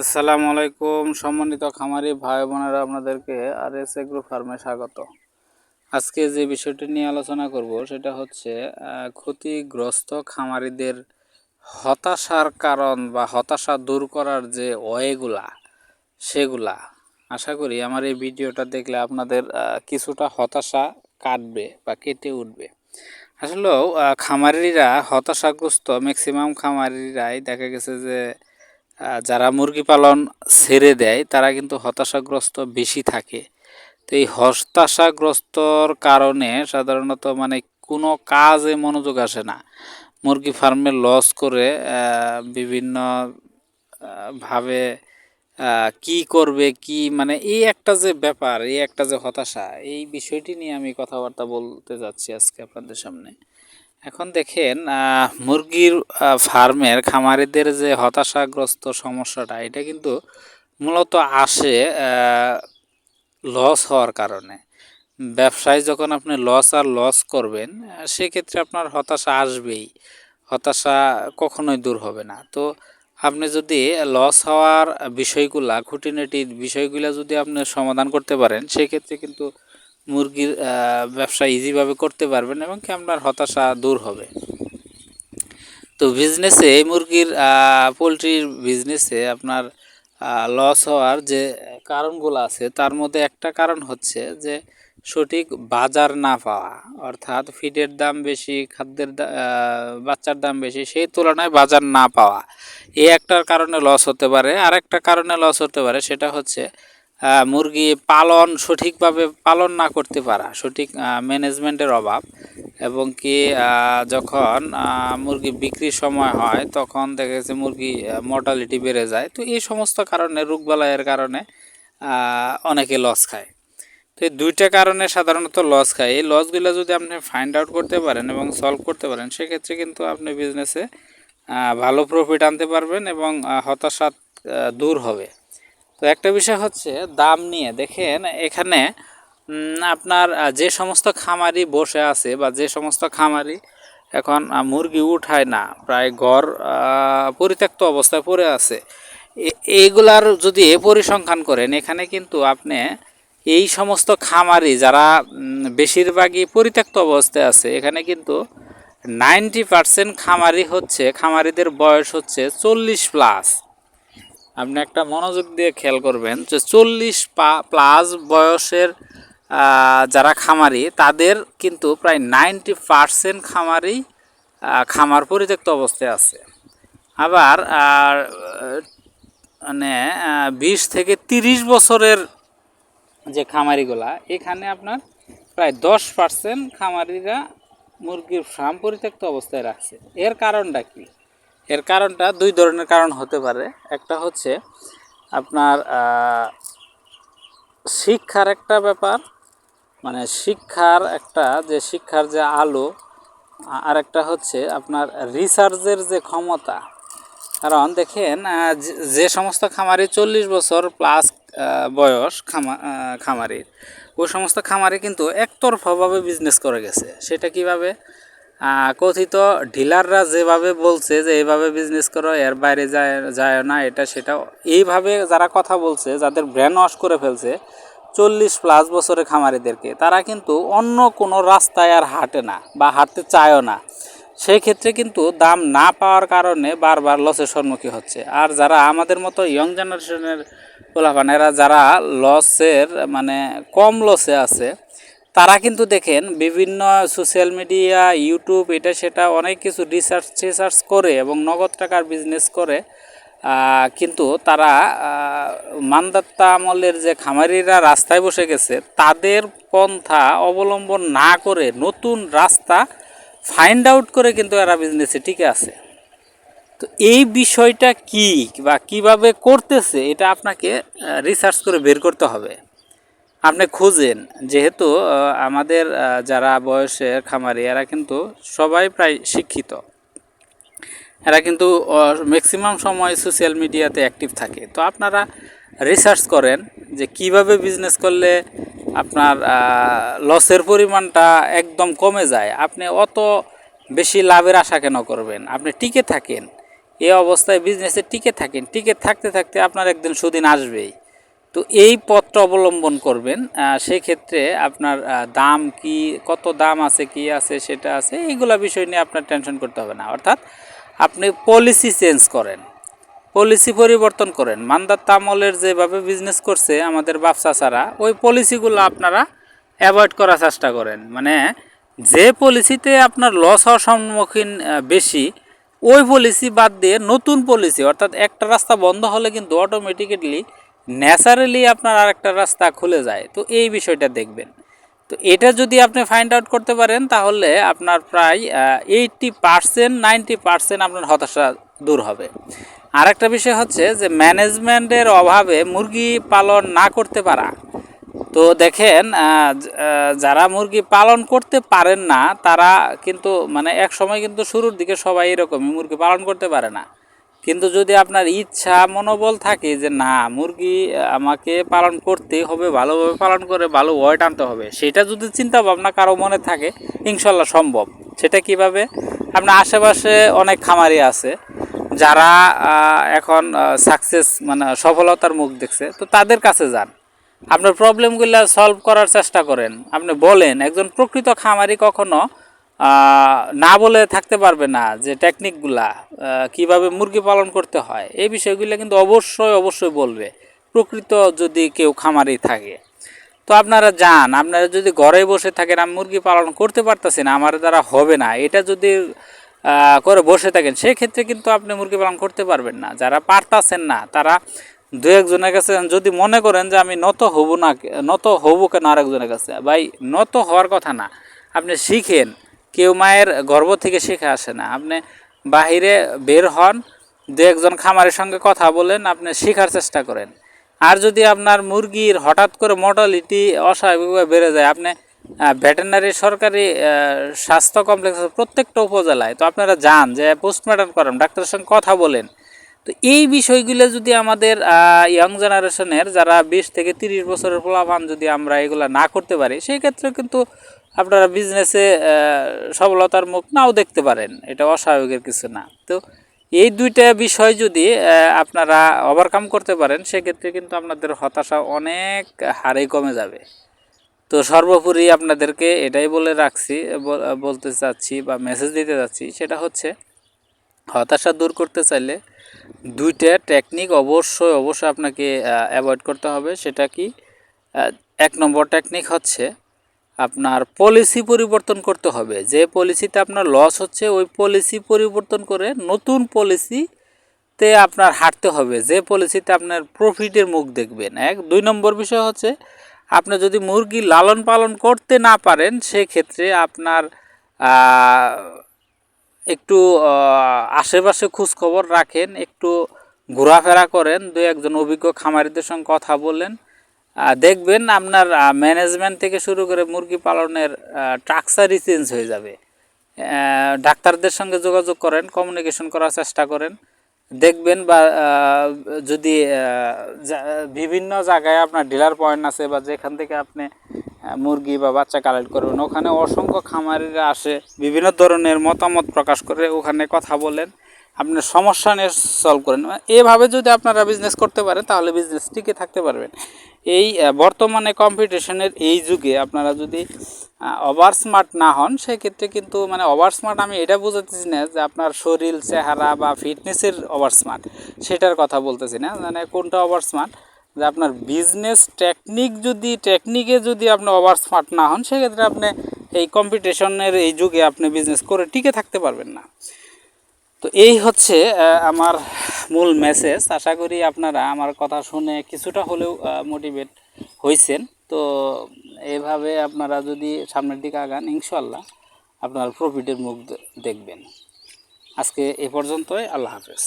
আসসালামু আলাইকুম সম্মানিত খামারি ভাই বোনেরা, আপনাদেরকে RS এগ্রো ফার্মে স্বাগত। আজকে যে বিষয়টি নিয়ে আলোচনা করব সেটা হচ্ছে ক্ষতিগ্রস্ত খামারিদের হতাশার কারণ বা হতাশা দূর করার যে ওয়েগুলা সেগুলা। আশা করি আমার এই ভিডিওটা দেখলে আপনাদের কিছুটা হতাশা কাটবে বা কেটে উঠবে। আসলেও খামারিরা হতাশাগ্রস্ত, ম্যাক্সিমাম খামারিরাই দেখা গেছে যে যারা মুরগি পালন ছেড়ে দেয় তারা কিন্তু হতাশাগ্রস্ত বেশি থাকে। তো এই হতাশাগ্রস্তর কারণে সাধারণত কোনো কাজে মনোযোগ আসে না। মুরগি ফার্মে লস করে বিভিন্ন ভাবে কি করবে কি এই একটা যে ব্যাপার, এই একটা যে হতাশা, এই বিষয়টি নিয়ে আমি কথাবার্তা বলতে যাচ্ছি আজকে আপনাদের সামনে। এখন দেখেন মুরগির ফার্মের খামারিদের যে হতাশাগ্রস্ত সমস্যাটা, এটা কিন্তু মূলত আসে লস হওয়ার কারণে। ব্যবসায় যখন আপনি লস করবেন, সেক্ষেত্রে আপনার হতাশা আসবেই। হতাশা কখনোই দূর হবে না। তো আপনি যদি লস হওয়ার বিষয়গুলা, খুঁটিনাটি বিষয়গুলো যদি আপনি সমাধান করতে পারেন, সেক্ষেত্রে কিন্তু মুরগির ব্যবসা ইজিভাবে করতে পারবেন এবং কি আপনার হতাশা দূর হবে। তো বিজনেসে মুরগির পোলট্রির বিজনেসে আপনার লস হওয়ার যে কারণগুলো আছে, তার মধ্যে একটা কারণ হচ্ছে যে সঠিক বাজার না পাওয়া, অর্থাৎ ফিডের দাম বেশি, খাদ্যের বাচ্চার দাম বেশি, সেই তুলনায় বাজার না পাওয়া। এই একটার কারণে লস হতে পারে। আরেকটা কারণে লস হতে পারে, সেটা হচ্ছে মুরগি পালন সঠিকভাবে পালন না করতে পারা, সঠিক ম্যানেজমেন্টের অভাব, এবং কি যখন মুরগি বিক্রির সময় হয় তখন দেখা গেছে মুরগি মর্টালিটি বেড়ে যায়। তো এই সমস্ত কারণে, রোগবালাইয়ের কারণে অনেকে লস খায়। তো এই দুইটা কারণে সাধারণত লস খায়। এই লসগুলো যদি আপনি ফাইন্ড আউট করতে পারেন এবং সলভ করতে পারেন, সেক্ষেত্রে কিন্তু আপনি বিজনেসে ভালো প্রফিট আনতে পারবেন এবং হতাশা দূর হবে। তো একটা বিষয় হচ্ছে দাম নিয়ে। দেখেন এখানে আপনার যে সমস্ত খামারি বসে আছে বা যে সমস্ত খামারি এখন মুরগি উঠায় না, প্রায় ঘর পরিত্যক্ত অবস্থায় পড়ে আছে, এইগুলার যদি পরিসংখ্যান করেন, এখানে কিন্তু আপনি এই সমস্ত খামারি যারা বেশিরভাগই পরিত্যক্ত অবস্থায় আছে, এখানে কিন্তু 90% খামারি হচ্ছে, খামারিদের বয়স হচ্ছে 40+। আপনি একটা মনোযোগ দিয়ে খেয়াল করবেন যে 40+ বয়সের যারা খামারি, তাদের কিন্তু প্রায় 90% খামারি খামার পরিত্যক্ত অবস্থায় আছে। আবার 20 থেকে 30 বছরের যে খামারিগুলা, এখানে আপনার প্রায় 10% খামারিরা মুরগির ফার্ম পরিত্যক্ত অবস্থায় রাখছে। এর কারণটা কি? এর কারণটা দুই ধরনের কারণ হতে পারে। একটা হচ্ছে আপনার শিক্ষার একটা ব্যাপার, শিক্ষার যে আলো। আর একটা হচ্ছে আপনার রিসার্চের যে ক্ষমতা। কারণ দেখেন যে সমস্ত খামারি 40 বছর প্লাস বয়স খামারির, ওই সমস্ত খামারি কিন্তু একতরফাভাবে বিজনেস করে গেছে। সেটা কিভাবে? কথিত ডিলাররা যেভাবে বলছে যে এইভাবে বিজনেস করো, এর বাইরে যায় না, এটা সেটা, এইভাবে যারা কথা বলছে, যাদের ব্রেন ওয়াশ করে ফেলছে 40+ বছরের খামারিদেরকে, তারা কিন্তু অন্য কোনো রাস্তায় আর হাঁটে না বা হাঁটতে চায়ও না। সেই ক্ষেত্রে কিন্তু দাম না পাওয়ার কারণে বারবার লসের সম্মুখীন হচ্ছে। আর যারা আমাদের মতো ইয়ং জেনারেশনের পোলাপানেরা, যারা লসের কম লসে আছে, তারা কিন্তু দেখেন বিভিন্ন সোশ্যাল মিডিয়া, ইউটিউব, এটা সেটা অনেক কিছু রিসার্চ করে এবং নগদ টাকার বিজনেস করে। কিন্তু তারা মান্দাত্তা আমলের যে খামারিরা রাস্তায় বসে গেছে, তাদের পন্থা অবলম্বন না করে নতুন রাস্তা ফাইন্ড আউট করে কিন্তু এরা বিজনেসে টিকে আছে। তো এই বিষয়টা কি বা কিভাবে করতেছে, এটা আপনাকে রিসার্চ করে বের করতে হবে। আপনি খুঁজেন, যেহেতু আমাদের যারা বয়সের খামারি, এরা কিন্তু সবাই প্রায় শিক্ষিত, এরা কিন্তু ম্যাক্সিমাম সময় সোশ্যাল মিডিয়াতে অ্যাক্টিভ থাকে। তো আপনারা রিসার্চ করেন যে কিভাবে বিজনেস করলে আপনার লসের পরিমাণটা একদম কমে যায়। আপনি অত বেশি লাভের আশা কেন করবেন? আপনি টিকে থাকেন। এই অবস্থায় বিজনেসে টিকে থাকেন, টিকে থাকতে থাকতে আপনার একদিন সুদিন আসবেই। তো এই পথটা অবলম্বন করবেন। সেই ক্ষেত্রে আপনার দাম কি, কত দাম আছে, কি আছে, সেটা আছে, এইগুলা বিষয় নিয়ে আপনার টেনশন করতে হবে না। অর্থাৎ আপনি পলিসি চেঞ্জ করেন, পলিসি পরিবর্তন করেন। মান্দার তামলের যেভাবে বিজনেস করছে আমাদের বাপ চাচারা, ওই পলিসিগুলো আপনারা অ্যাভয়েড করার চেষ্টা করেন। মানে যে পলিসিতে আপনার লস হওয়ার সম্মুখীন বেশি, ওই পলিসি বাদ দিয়ে নতুন পলিসি, অর্থাৎ একটা রাস্তা বন্ধ হলে কিন্তু অটোমেটিক্যালি ন্যাচারালি আপনার আরেকটা রাস্তা খুলে যায়। তো এই বিষয়টা দেখবেন। তো এটা যদি আপনি ফাইন্ড আউট করতে পারেন তাহলে আপনার প্রায় 80% 90% আপনার হতাশা দূর হবে। আরেকটা বিষয় হচ্ছে যে ম্যানেজমেন্টের অভাবে মুরগি পালন না করতে পারা। তো দেখেন যারা মুরগি পালন করতে পারেন না তারা কিন্তু মানে এক সময় কিন্তু শুরুর দিকে সবাই এরকমই মুরগি পালন করতে পারে না। কিন্তু যদি আপনার ইচ্ছা মনোবল থাকে যে না মুরগি আমাকে পালন করতেই হবে, ভালোভাবে পালন করে ভালো ওয়েট আনতে হবে, সেটা যদি চিন্তা ভাবনা কারো মনে থাকে ইনশাল্লাহ সম্ভব। সেটা কিভাবে? আপনার আশেপাশে অনেক খামারি আছে যারা এখন সাকসেস মানে সফলতার মুখ দেখছে, তো তাদের কাছে যান, আপনার প্রবলেমগুলো সলভ করার চেষ্টা করেন। আপনি বলেন, একজন প্রকৃত খামারি কখনো না বলে থাকতে পারবে না যে টেকনিকগুলা কিভাবে মুরগি পালন করতে হয়, এই বিষয়গুলো কিন্তু অবশ্যই অবশ্যই বলবে প্রকৃত যদি কেউ খামারি থাকে। তো আপনারা যান, আপনারা যদি ঘরে বসে থাকেন আমি মুরগি পালন করতে পারতেছি না, আমার দ্বারা হবে না, এটা যদি করে বসে থাকেন সেক্ষেত্রে কিন্তু আপনি মুরগি পালন করতে পারবেন না। যারা পারতাছেন না তারা দু একজনের কাছে যদি মনে করেন যে আমি নত হব না, নত হব কেন আরেকজনের কাছে, ভাই নত হওয়ার কথা না, আপনি শিখেন। কেউ মায়ের গর্ভ থেকে শিখে আসে না। আপনি বাহিরে বের হন, দু একজন খামারের সঙ্গে কথা বলেন, আপনি শেখার চেষ্টা করেন। আর যদি আপনার মুরগির হঠাৎ করে মর্টালিটি অস্বাভাবিকভাবে বেড়ে যায়, আপনি ভেটেরিনারি সরকারি স্বাস্থ্য কমপ্লেক্স প্রত্যেকটা উপজেলায়, তো আপনারা যান, যে পোস্টমর্টম করেন, ডাক্তারের সঙ্গে কথা বলেন। তো এই বিষয়গুলো যদি আমাদের ইয়ং জেনারেশনের যারা 20 থেকে 30 বছরের পোলাপান যদি আমরা এগুলো না করতে পারি, সেই ক্ষেত্রে কিন্তু আপনারা বিজনেসে সফলতার মুখ নাও দেখতে পারেন, এটা অস্বাভাবিকের কিছু না। তো এই দুইটা বিষয় যদি আপনারা ওভারকাম করতে পারেন সেক্ষেত্রে কিন্তু আপনাদের হতাশা অনেক হারে কমে যাবে। তো সর্বোপরি আপনাদেরকে এটাই বলে রাখছি, বলতে চাচ্ছি বা মেসেজ দিতে যাচ্ছি, সেটা হচ্ছে হতাশা দূর করতে চাইলে দুইটা টেকনিক অবশ্যই অবশ্যই আপনাকে অ্যাভয়েড করতে হবে। সেটা কি? 1 নম্বর টেকনিক হচ্ছে আপনার পলিসি পরিবর্তন করতে হবে। যে পলিসিতে আপনার লস হচ্ছে ওই পলিসি পরিবর্তন করে নতুন পলিসিতে আপনার হাঁটতে হবে, যে পলিসিতে আপনার প্রফিটের মুখ দেখবেন। 2 নম্বর বিষয় হচ্ছে আপনি যদি মুরগি লালন পালন করতে না পারেন সেক্ষেত্রে আপনার একটু আশেপাশে খোঁজখবর রাখেন, একটু ঘোরাফেরা করেন, 2-1 অভিজ্ঞ খামারিদের সঙ্গে কথা বলেন, দেখবেন আপনার ম্যানেজমেন্ট থেকে শুরু করে মুরগি পালনের স্ট্রাকচারই চেঞ্জ হয়ে যাবে। ডাক্তারদের সঙ্গে যোগাযোগ করেন, কমিউনিকেশন করার চেষ্টা করেন, দেখবেন। বা যদি বিভিন্ন জায়গায় আপনার ডিলার পয়েন্ট আছে বা যেখান থেকে আপনি মুরগি বা বাচ্চা কালেক্ট করবেন, ওখানে অসংখ্য খামারিরা আসে, বিভিন্ন ধরনের মতামত প্রকাশ করে, ওখানে কথা বলেন, আপনার সমস্যা নিয়ে সলভ করেন। এভাবে যদি আপনারা বিজনেস করতে পারেন তাহলে বিজনেস টিকে থাকতে পারবেন। এই বর্তমানে কম্পিটিশনের এই যুগে আপনারা যদি ওভার স্মার্ট না হন সেক্ষেত্রে কিন্তু, মানে ওভার স্মার্ট আমি এটা বোঝাতেছি না যে আপনার শরীর চেহারা বা ফিটনেসের ওভার স্মার্ট, সেটার কথা বলতেছি না। মানে কোনটা ওভার স্মার্ট, যে আপনার বিজনেস টেকনিকে যদি আপনি ওভার স্মার্ট না হন সেক্ষেত্রে আপনি এই কম্পিটিশনের এই যুগে আপনি বিজনেস করে টিকে থাকতে পারবেন না। তো এই হচ্ছে আমার মূল মেসেজ। আশা করি আপনারা আমার কথা শুনে কিছুটা হলেও মোটিভেট হয়েছেন। তো এইভাবে আপনারা যদি সামনের দিকে আগান ইনশাল্লাহ আপনার প্রফিটের মুখ দেখবেন। আজকে এ পর্যন্তই। আল্লাহ হাফেজ।